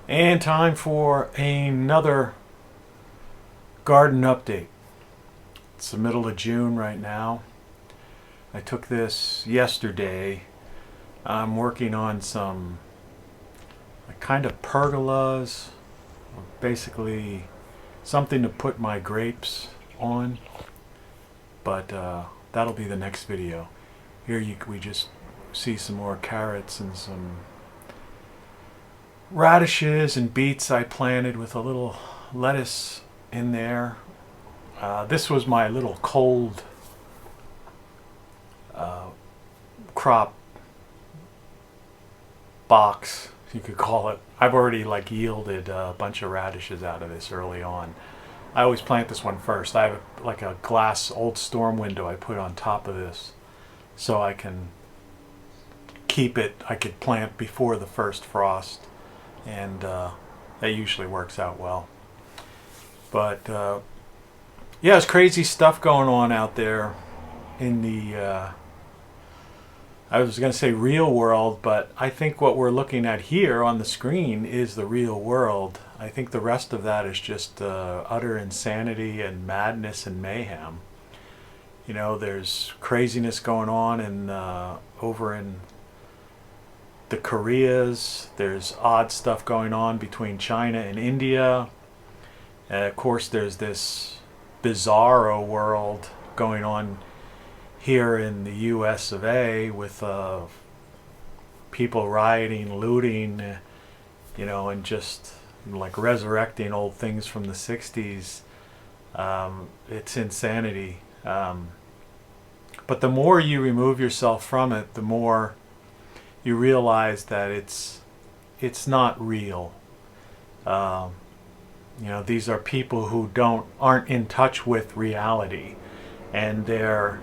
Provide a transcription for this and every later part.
And time for another garden update. It's the middle of June right now. I took this yesterday. I'm working on some kind of pergolas, basically something to put my grapes on, but that'll be the next video. Here we just see some more carrots and some radishes and beets I planted with a little lettuce in there. This was my little cold crop box, you could call it. I've already yielded a bunch of radishes out of this early on. I always plant this one first. I have a glass old storm window I put on top of this so I can keep it. I could plant before the first frost, and that usually works out well. But yeah, it's crazy stuff going on out there in the I was going to say real world, but I think what we're looking at here on the screen is the real world. I think the rest of that is just utter insanity and madness and mayhem. You know, there's craziness going on over in the Koreas. There's odd stuff going on between China and India. Of course, there's this bizarro world going on here in the US of A with people rioting, looting, and just resurrecting old things from the 60s. It's insanity. But the more you remove yourself from it, the more you realize that it's not real. These are people who aren't in touch with reality, and their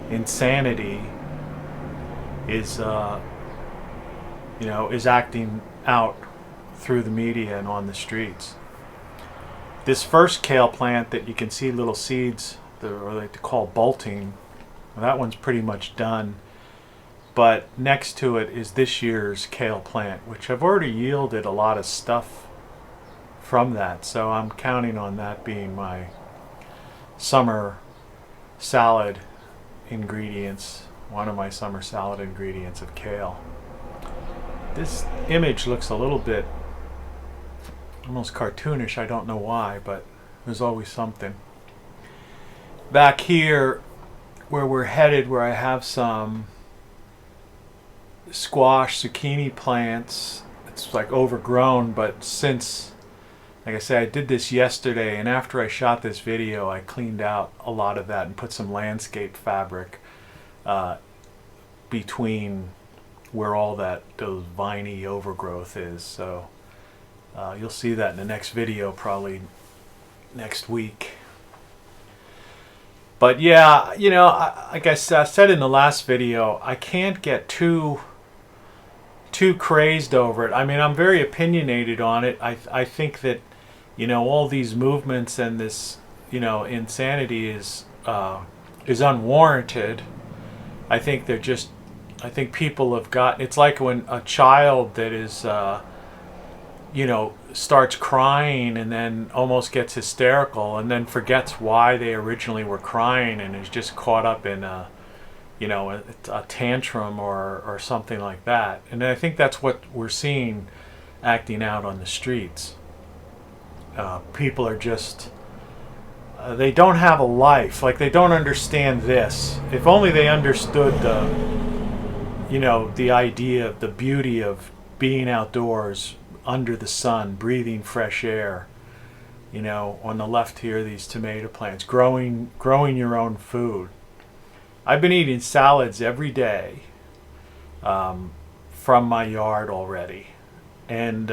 insanity is acting out through the media and on the streets. This first kale plant that you can see little seeds, or they call bolting, that one's pretty much done. But next to it is this year's kale plant, which I've already yielded a lot of stuff from that. So I'm counting on that being my summer salad ingredients, one of my summer salad ingredients of kale. This image looks a little bit almost cartoonish. I don't know why, but there's always something. Back here where we're headed, where I have some squash, zucchini plants, it's overgrown, but since, like I said, I did this yesterday, and after I shot this video I cleaned out a lot of that and put some landscape fabric between where all those viney overgrowth is. So you'll see that in the next video, probably next week. But yeah, like I said in the last video, I can't get too crazed over it. I mean, I'm very opinionated on it. I think that all these movements and this insanity is unwarranted. I think people have got, it's like when a child that is starts crying and then almost gets hysterical and then forgets why they originally were crying and is just caught up in a tantrum or something like that. And I think that's what we're seeing acting out on the streets. People are just they don't have a life. They don't understand this. If only they understood the idea of the beauty of being outdoors under the sun, breathing fresh air. On the left here, these tomato plants, growing your own food. I've been eating salads every day from my yard already, and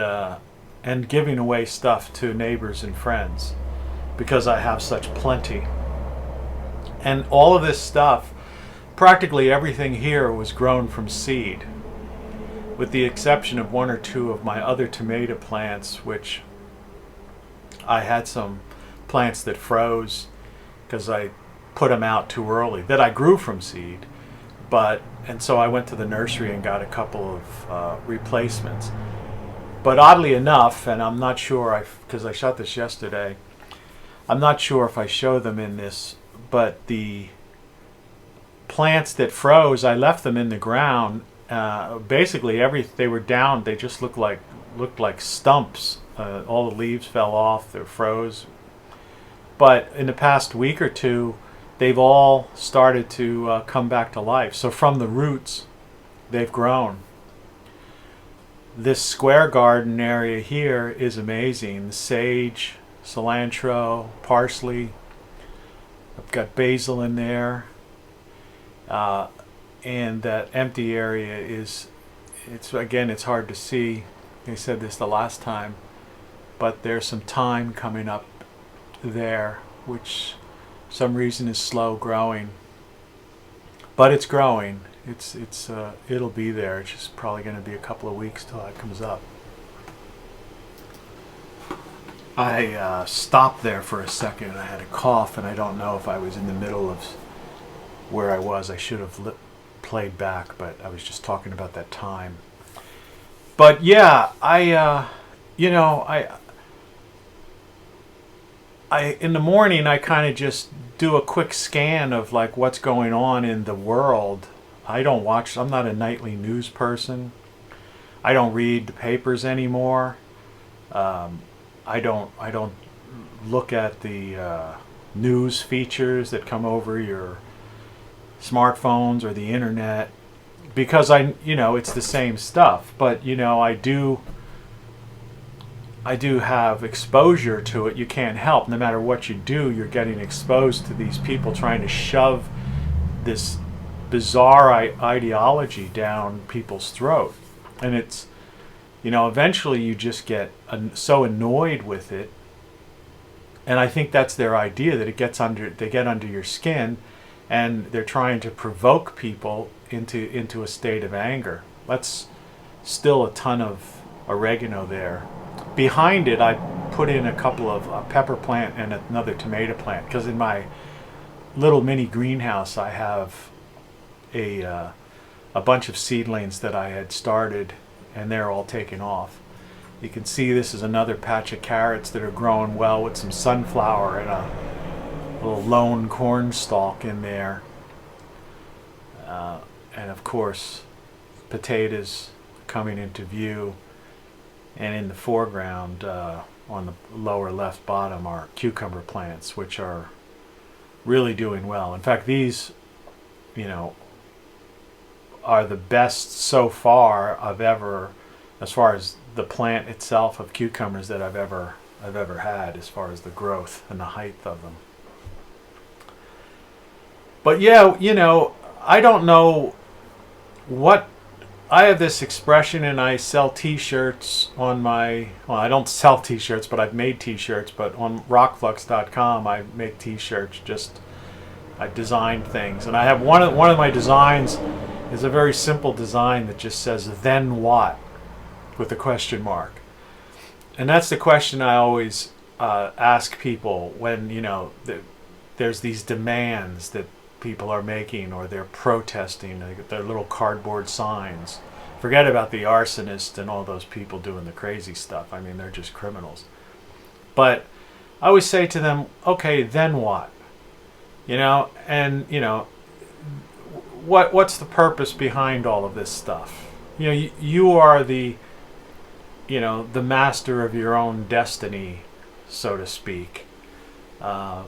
giving away stuff to neighbors and friends because I have such plenty. And all of this stuff, practically everything here was grown from seed, with the exception of one or two of my other tomato plants, which I had some plants that froze because I put them out too early, that I grew from seed. And so I went to the nursery and got a couple of replacements. But oddly enough, and I'm not sure, because I shot this yesterday, I'm not sure if I show them in this, but the plants that froze, I left them in the ground. Basically, they were down. They just looked like stumps. All the leaves fell off. They froze. But in the past week or two, they've all started to come back to life. So from the roots, they've grown. This square garden area here is amazing. Sage, cilantro, parsley. I've got basil in there. And that empty area it's hard to see. I said this the last time, but there's some thyme coming up there, which some reason is slow growing. But it's growing. It'll be there. It's just probably going to be a couple of weeks till it comes up. I stopped there for a second. I had a cough, and I don't know if I was in the middle of where I was. I should have played back, but I was just talking about that time. But yeah, I in the morning I kind of just do a quick scan of like what's going on in the world. I'm not a nightly news person. I don't read the papers anymore. I don't look at the news features that come over your smartphones or the internet, because it's the same stuff. But I do have exposure to it. You can't help. No matter what you do, you're getting exposed to these people trying to shove this bizarre ideology down people's throat. And it's, eventually you just get so annoyed with it. And I think that's their idea, that they get under your skin, and they're trying to provoke people into a state of anger. That's still a ton of oregano there. Behind it, I put in a couple of a pepper plant and another tomato plant, because in my little mini greenhouse I have a bunch of seedlings that I had started, and they're all taken off. You can see this is another patch of carrots that are growing well with some sunflower and a little lone corn stalk in there. And of course, potatoes coming into view. And in the foreground, on the lower left bottom, are cucumber plants, which are really doing well. In fact, these, are the best so far as far as the plant itself of cucumbers that I've ever had, as far as the growth and the height of them. But yeah, I don't know what. I have this expression, and I sell t-shirts on I don't sell t-shirts, but I've made t-shirts. But on rockflux.com, I make t-shirts. I designed things, and I have one of my designs is a very simple design that just says "Then what?" with a question mark, and that's the question I always ask people when there's these demands that people are making, or they're protesting. They get their little cardboard signs. Forget about the arsonists and all those people doing the crazy stuff. I mean, they're just criminals. But I always say to them, okay, then what? What's the purpose behind all of this stuff? You are the master of your own destiny, so to speak. And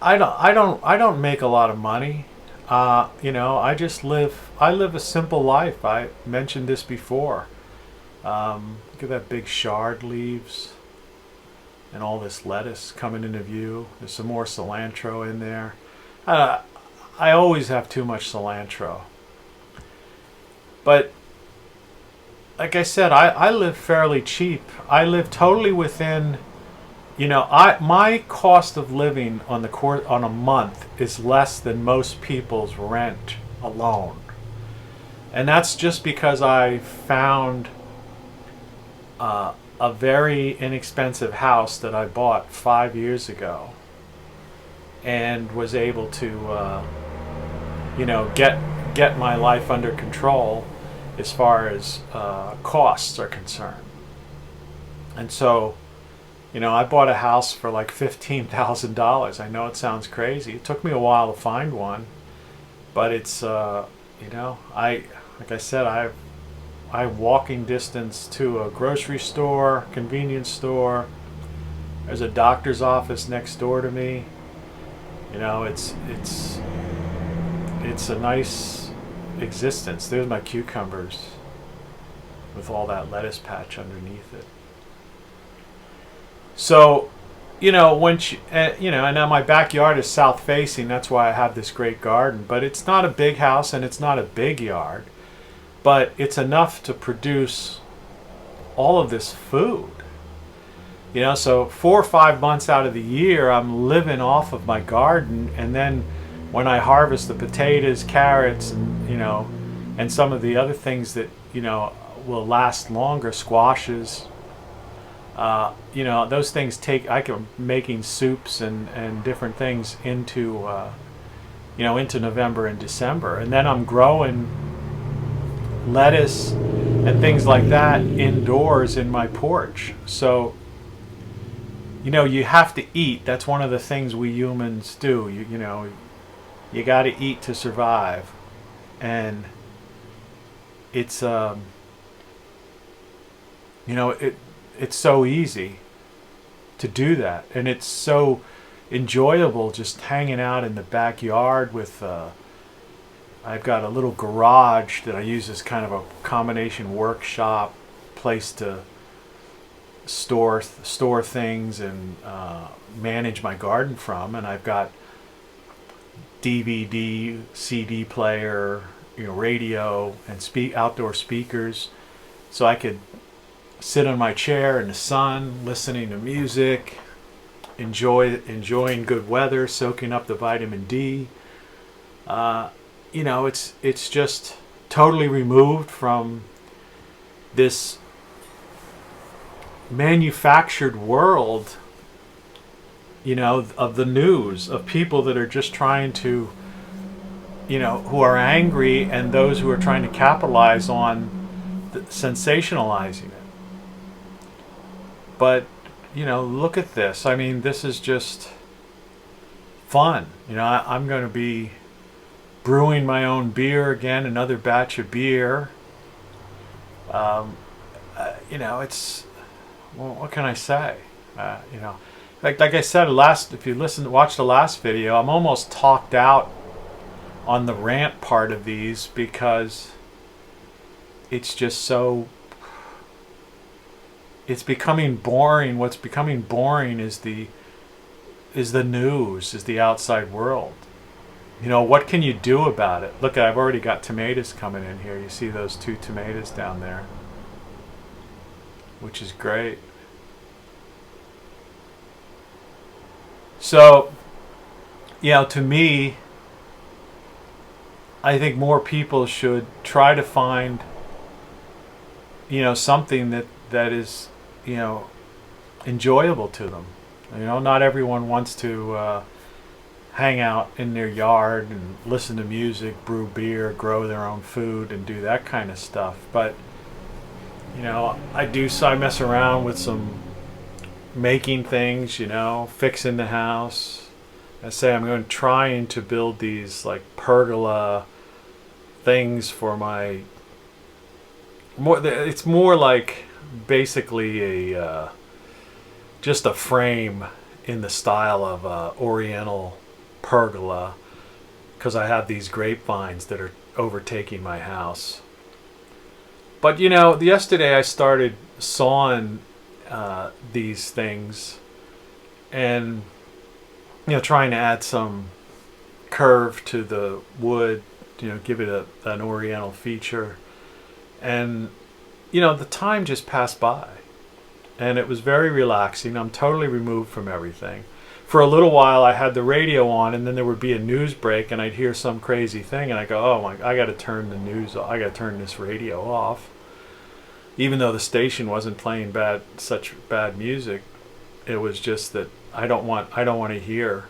I don't make a lot of money. I live a simple life. I mentioned this before. Look at that big chard leaves and all this lettuce coming into view. There's some more cilantro in there. I always have too much cilantro. But like I said, I live fairly cheap. I live totally within. My cost of living on a month is less than most people's rent alone, and that's just because I found a very inexpensive house that I bought 5 years ago, and was able to, get my life under control as far as costs are concerned. And so, I bought a house for like $15,000. I know it sounds crazy. It took me a while to find one, but it's like I said, I have walking distance to a grocery store, convenience store. There's a doctor's office next door to me. It's a nice existence. There's my cucumbers with all that lettuce patch underneath it. So, and now my backyard is south facing. That's why I have this great garden. But it's not a big house and it's not a big yard. But it's enough to produce all of this food. So 4 or 5 months out of the year, I'm living off of my garden. And then when I harvest the potatoes, carrots, and some of the other things that, will last longer, squashes, those things I can making soups and different things into November and December. And then I'm growing lettuce and things like that indoors in my porch. So, you have to eat. That's one of the things we humans do. You got to eat to survive. And it's, it's so easy to do that, and it's so enjoyable just hanging out in the backyard with I've got a little garage that I use as kind of a combination workshop place to store things and manage my garden from, and I've got DVD, CD player, radio, and outdoor speakers, so I could sit on my chair in the sun, listening to music, enjoying good weather, soaking up the vitamin D. It's just totally removed from this manufactured world, of the news, of people that are just trying to, who are angry, and those who are trying to capitalize on sensationalizing it. But, look at this. I mean, this is just fun. I'm going to be brewing my own beer again, another batch of beer. It's, well, what can I say? Like I said, if you watch the last video, I'm almost talked out on the rant part of these because it's just so, it's becoming boring. What's becoming boring is the news, is the outside world. What can you do about it? Look, I've already got tomatoes coming in here. You see those 2 tomatoes down there, which is great. So, to me, I think more people should try to find, something that is, enjoyable to them. Not everyone wants to hang out in their yard and listen to music, brew beer, grow their own food, and do that kind of stuff. But, I mess around with some making things, fixing the house. I say I'm trying to build these like pergola things for my it's more like basically just a frame in the style of Oriental pergola, because I have these grapevines that are overtaking my house. But yesterday I started sawing these things and trying to add some curve to the wood, give it an Oriental feature. And the time just passed by, and it was very relaxing. I'm totally removed from everything. For a little while I had the radio on, and then there would be a news break and I'd hear some crazy thing and I go, oh my, I got to turn this radio off. Even though the station wasn't playing such bad music, it was just that I don't want to hear,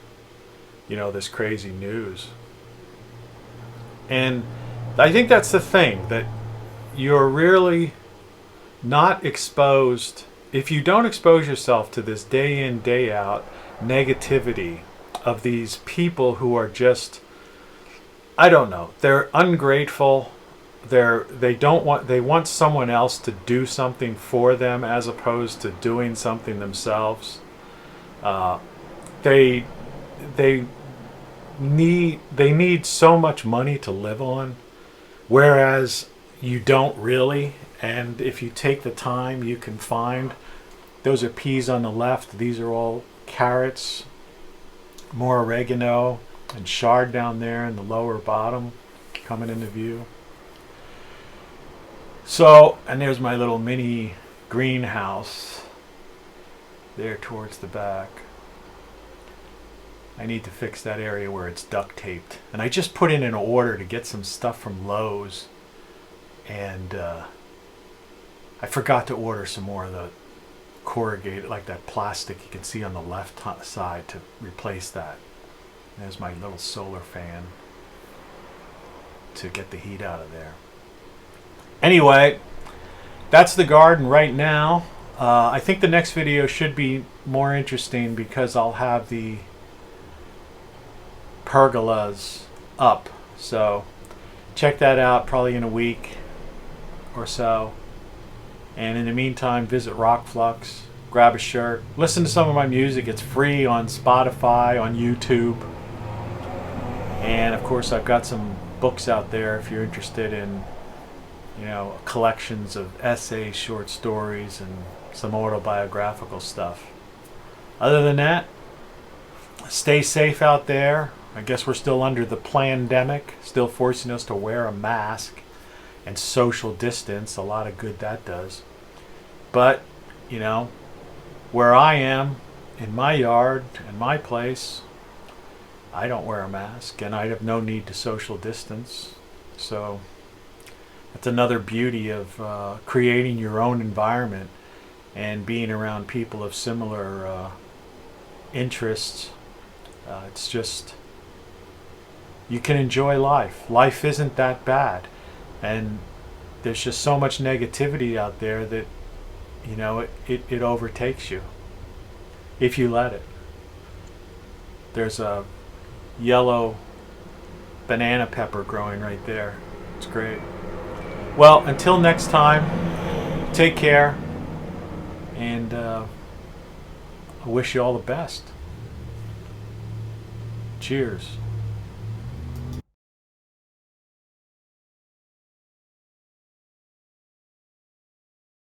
this crazy news. And I think that's the thing, that you're really not exposed. If you don't expose yourself to this day in, day out negativity of these people who are just, I don't know, they're ungrateful. They want someone else to do something for them as opposed to doing something themselves. They they need so much money to live on, whereas you don't really. And if you take the time, you can find, those are peas on the left, these are all carrots, more oregano and chard down there in the lower bottom coming into view. So, and there's my little mini greenhouse there towards the back. I need to fix that area where it's duct taped. And I just put in an order to get some stuff from Lowe's, and I forgot to order some more of the corrugated, like that plastic you can see on the left side, to replace that. There's my little solar fan to get the heat out of there. Anyway, that's the garden right now. I think the next video should be more interesting because I'll have the pergolas up. So check that out probably in a week or so. And in the meantime, visit Rockflux, grab a shirt, listen to some of my music. It's free on Spotify, on YouTube. And of course, I've got some books out there if you're interested in, you know, collections of essays, short stories, and some autobiographical stuff. Other than that, stay safe out there. I guess we're still under the pandemic, still forcing us to wear a mask and social distance. A lot of good that does. But, you know, where I am, in my yard, in my place, I don't wear a mask, and I have no need to social distance. So that's another beauty of creating your own environment and being around people of similar interests. It's just, you can enjoy life. Life isn't that bad. And there's just so much negativity out there that, you know, it overtakes you if you let it. There's a yellow banana pepper growing right there. It's great. Well, until next time, take care, and I wish you all the best. Cheers.